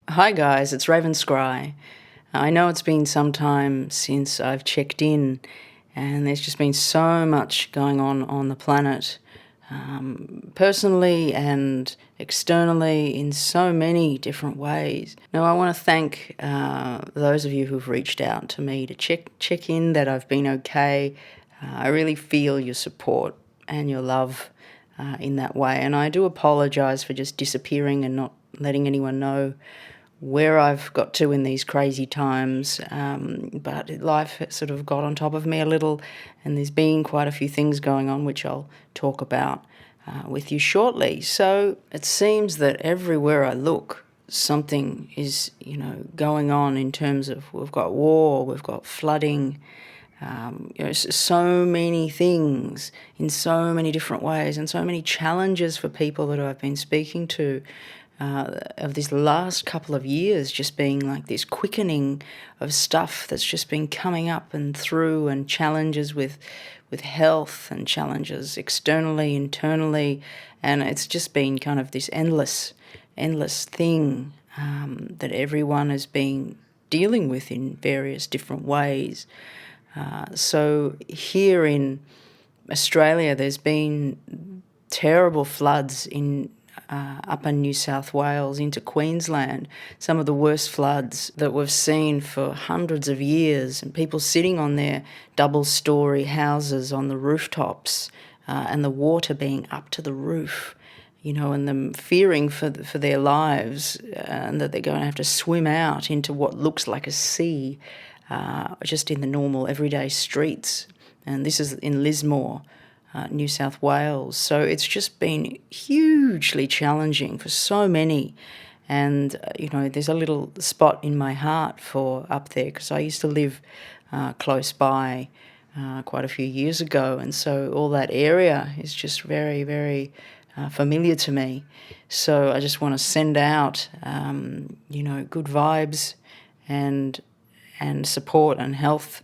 Hi guys, it's Raven Scry. I know it's been some time since I've checked in, and there's just been so much going on the planet, personally and externally in so many different ways. Now I want to thank those of you who've reached out to me to check in that I've been okay. I really feel your support and your love in that way, and I do apologise for just disappearing and not letting anyone know where I've got to in these crazy times, but life has sort of got on top of me a little, and there's been quite a few things going on which I'll talk about with you shortly. So it seems that everywhere I look, something is, going on in terms of we've got war, we've got flooding, so many things in so many different ways, and so many challenges for people that I've been speaking to of this last couple of years, just being like this quickening of stuff that's just been coming up and through, and challenges with health, and challenges externally, internally, and it's just been kind of this endless thing that everyone has been dealing with in various different ways. So here in Australia, there's been terrible floods in upper New South Wales into Queensland, some of the worst floods that we've seen for hundreds of years, and people sitting on their double-storey houses on the rooftops, and the water being up to the roof, and them fearing for their lives, and that they're going to have to swim out into what looks like a sea, just in the normal everyday streets. And this is in Lismore, New South Wales. So it's just been hugely challenging for so many. And, there's a little spot in my heart for up there, because I used to live close by quite a few years ago. And so all that area is just very, very familiar to me. So I just want to send out, good vibes and support and health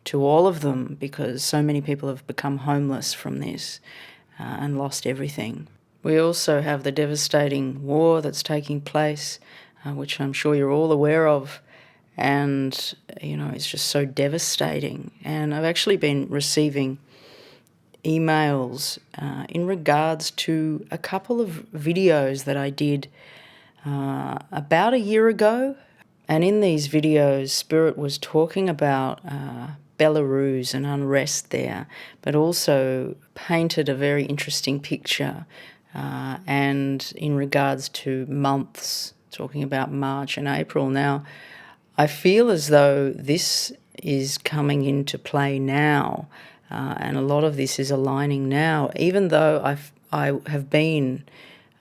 to all of them, because so many people have become homeless from this and lost everything. We also have the devastating war that's taking place, which I'm sure you're all aware of, and it's just so devastating. And I've actually been receiving emails in regards to a couple of videos that I did about a year ago. And in these videos, Spirit was talking about Belarus and unrest there, but also painted a very interesting picture, and in regards to months, talking about March and April. Now, I feel as though this is coming into play now, and a lot of this is aligning now, even though I have been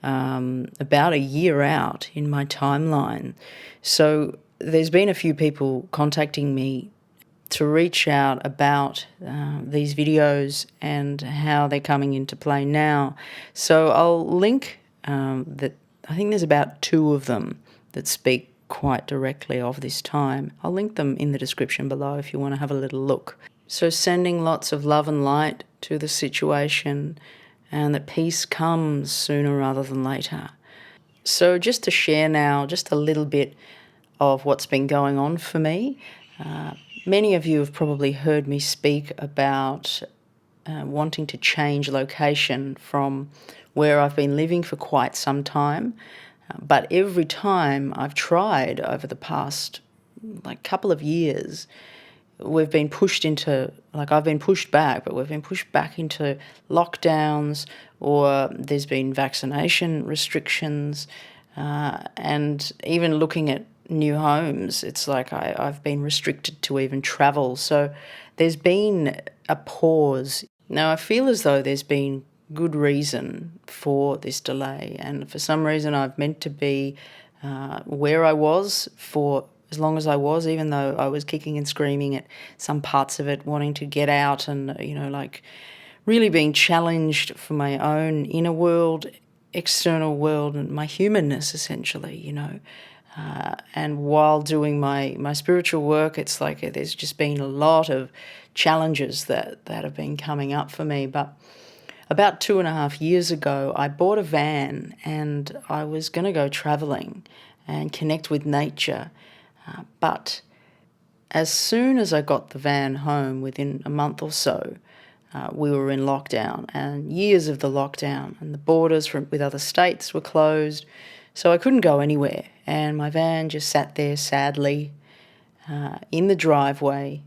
about a year out in my timeline. So there's been a few people contacting me to reach out about these videos and how they're coming into play now. So I'll link that. I think there's about 2 of them that speak quite directly of this time. I'll link them in the description below if you want to have a little look. So sending lots of love and light to the situation, and that peace comes sooner rather than later. So just to share now just a little bit of what's been going on for me. Many of you have probably heard me speak about wanting to change location from where I've been living for quite some time. But every time I've tried over the past couple of years, we've been pushed into, I've been pushed back, but we've been pushed back into lockdowns, or there's been vaccination restrictions, and even looking at new homes, it's like I've been restricted to even travel. So there's been a pause. Now I feel as though there's been good reason for this delay, and for some reason I've meant to be where I was for as long as I was, even though I was kicking and screaming at some parts of it, wanting to get out, and really being challenged for my own inner world, external world, and my humanness, essentially, and while doing my spiritual work, it's like there's just been a lot of challenges that have been coming up for me. But about 2.5 years ago, I bought a van, and I was going to go travelling. and connect with nature. But as soon as I got the van home, within a month or so, we were in lockdown, and years of the lockdown, and the borders with other states were closed, so I couldn't go anywhere, and my van just sat there sadly in the driveway.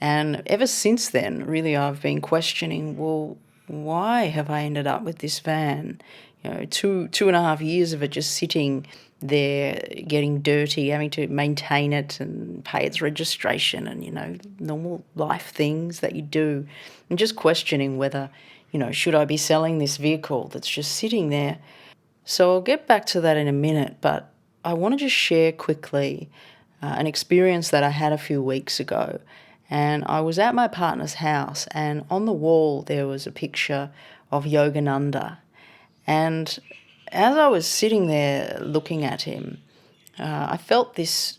And ever since then, really, I've been questioning, well, why have I ended up with this van? You know, 2.5 years of it just sitting there, getting dirty, having to maintain it and pay its registration and, normal life things that you do. And just questioning whether, should I be selling this vehicle that's just sitting there? So I'll get back to that in a minute, but I want to just share quickly an experience that I had a few weeks ago. And I was at my partner's house, and on the wall there was a picture of Yogananda. And as I was sitting there looking at him, I felt this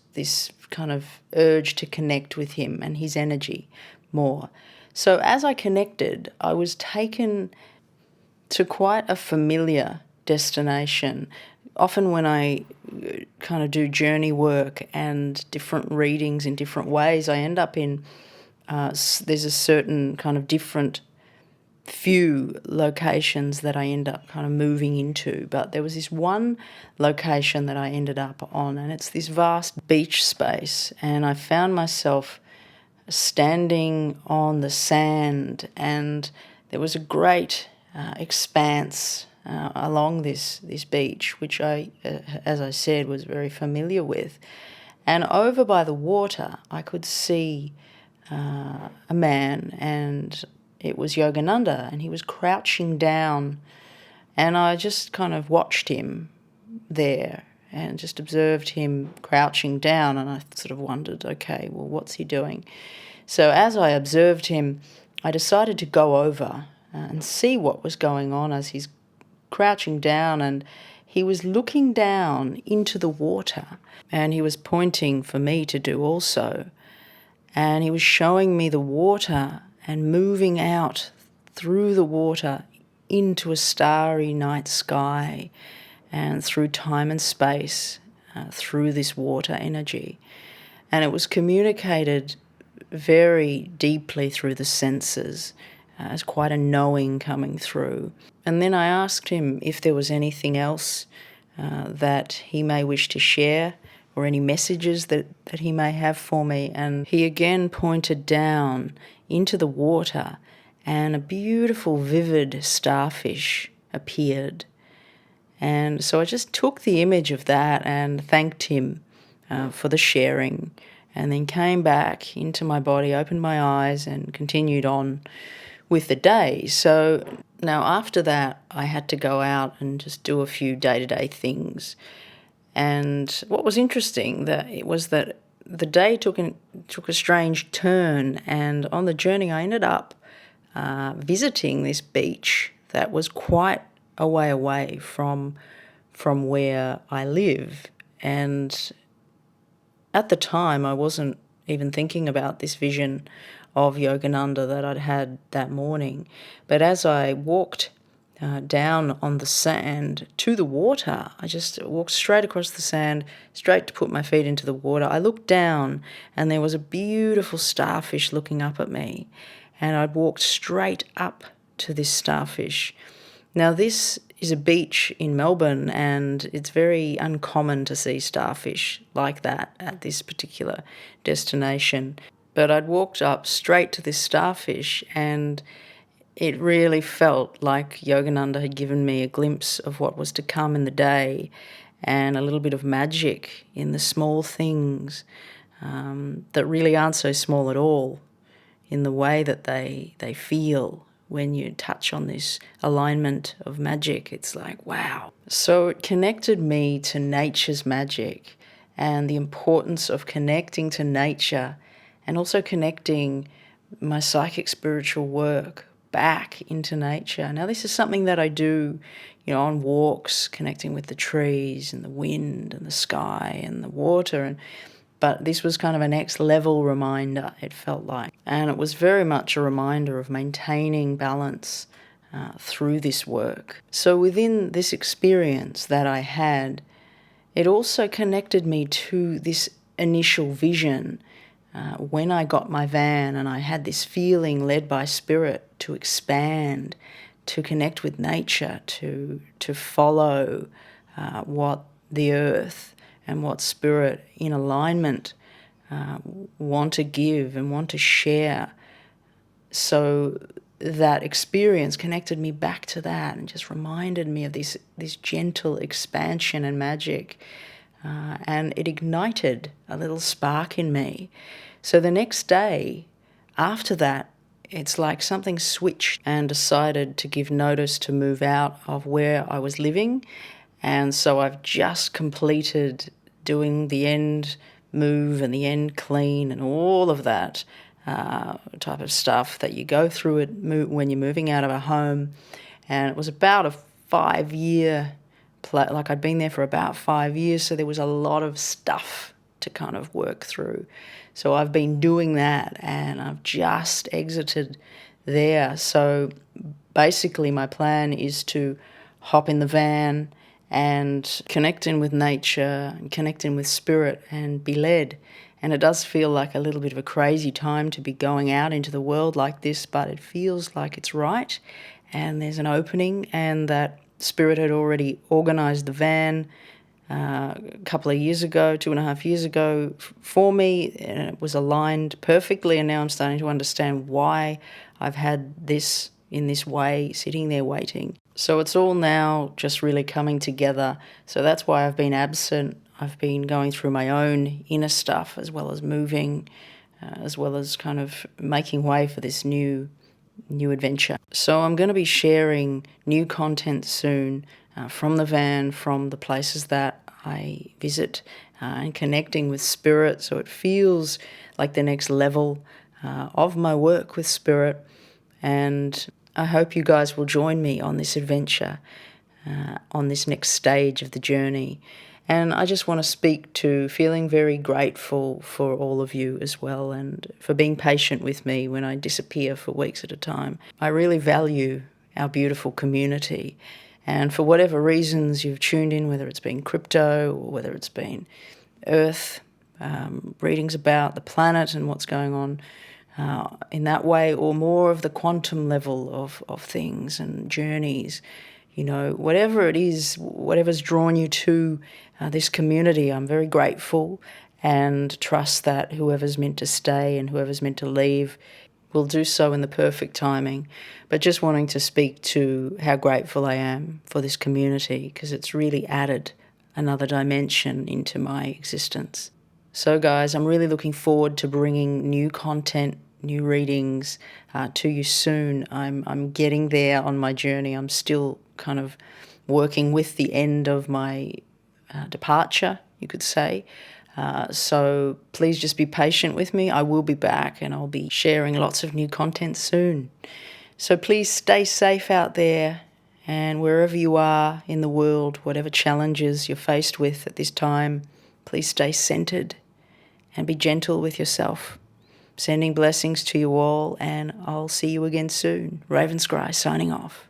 kind of urge to connect with him and his energy more. So as I connected, I was taken to quite a familiar destination. Often when I kind of do journey work and different readings in different ways, I end up in, there's a certain kind of different few locations that I end up kind of moving into. But there was this one location that I ended up on, and it's this vast beach space, and I found myself standing on the sand, and there was a great expanse along this beach, which I, as I said, was very familiar with. And over by the water, I could see a man, and it was Yogananda, and he was crouching down, and I just kind of watched him there and just observed him crouching down, and I sort of wondered, okay, well, what's he doing? So as I observed him, I decided to go over and see what was going on as he's crouching down, and he was looking down into the water, and he was pointing for me to do also, and he was showing me the water and moving out through the water into a starry night sky and through time and space, through this water energy. And it was communicated very deeply through the senses, as quite a knowing coming through. And then I asked him if there was anything else that he may wish to share, or any messages that he may have for me. And he again pointed down into the water, and a beautiful, vivid starfish appeared. And so I just took the image of that and thanked him for the sharing, and then came back into my body, opened my eyes, and continued on with the day. So now after that, I had to go out and just do a few day-to-day things. And what was interesting that the day took a strange turn, and on the journey I ended up visiting this beach that was quite a way away from where I live. And at the time I wasn't even thinking about this vision of Yogananda that I'd had that morning. But as I walked down on the sand to the water, I just walked straight across the sand, straight to put my feet into the water. I looked down, and there was a beautiful starfish looking up at me, and I'd walked straight up to this starfish. Now, this is a beach in Melbourne, and it's very uncommon to see starfish like that at this particular destination. But I'd walked up straight to this starfish, and it really felt like Yogananda had given me a glimpse of what was to come in the day, and a little bit of magic in the small things that really aren't so small at all, in the way that they feel when you touch on this alignment of magic. It's like, wow. So it connected me to nature's magic and the importance of connecting to nature, and also connecting my psychic spiritual work back into nature. Now, this is something that I do, on walks, connecting with the trees and the wind and the sky and the water. But this was kind of a next level reminder, it felt like. And it was very much a reminder of maintaining balance through this work. So within this experience that I had, It also connected me to this initial vision when I got my van, and I had this feeling led by spirit to expand, to connect with nature, to follow what the earth and what spirit in alignment want to give and want to share. So that experience connected me back to that and just reminded me of this gentle expansion and magic. And it ignited a little spark in me. So the next day after that, it's like something switched and decided to give notice to move out of where I was living. And so I've just completed doing the end move and the end clean and all of that type of stuff that you go through it when you're moving out of a home. And it was about a 5-year like I'd been there for about 5 years, so there was a lot of stuff to kind of work through. So I've been doing that, and I've just exited there. So basically my plan is to hop in the van and connect in with nature and connect in with spirit and be led. And it does feel like a little bit of a crazy time to be going out into the world like this, but it feels like it's right, and there's an opening, and that Spirit had already organised the van a couple of years ago, 2.5 years ago, for me, and it was aligned perfectly. And now I'm starting to understand why I've had this in this way, sitting there waiting. So it's all now just really coming together. So that's why I've been absent. I've been going through my own inner stuff, as well as moving, as well as kind of making way for this new adventure. So I'm going to be sharing new content soon from the van, from the places that I visit, and connecting with spirit. So it feels like the next level of my work with spirit. And I hope you guys will join me on this adventure, on this next stage of the journey. And I just want to speak to feeling very grateful for all of you as well, and for being patient with me when I disappear for weeks at a time. I really value our beautiful community. And for whatever reasons you've tuned in, whether it's been crypto or whether it's been Earth, readings about the planet and what's going on in that way, or more of the quantum level of things and journeys, whatever it is, whatever's drawn you to this community, I'm very grateful and trust that whoever's meant to stay and whoever's meant to leave will do so in the perfect timing. But just wanting to speak to how grateful I am for this community, because it's really added another dimension into my existence. So guys, I'm really looking forward to bringing new content, new readings to you soon. I'm getting there on my journey. I'm still kind of working with the end of my departure, you could say. So please just be patient with me. I will be back, and I'll be sharing lots of new content soon. So please stay safe out there, and wherever you are in the world, whatever challenges you're faced with at this time, please stay centered and be gentle with yourself. Sending blessings to you all, and I'll see you again soon. Raven Scry signing off.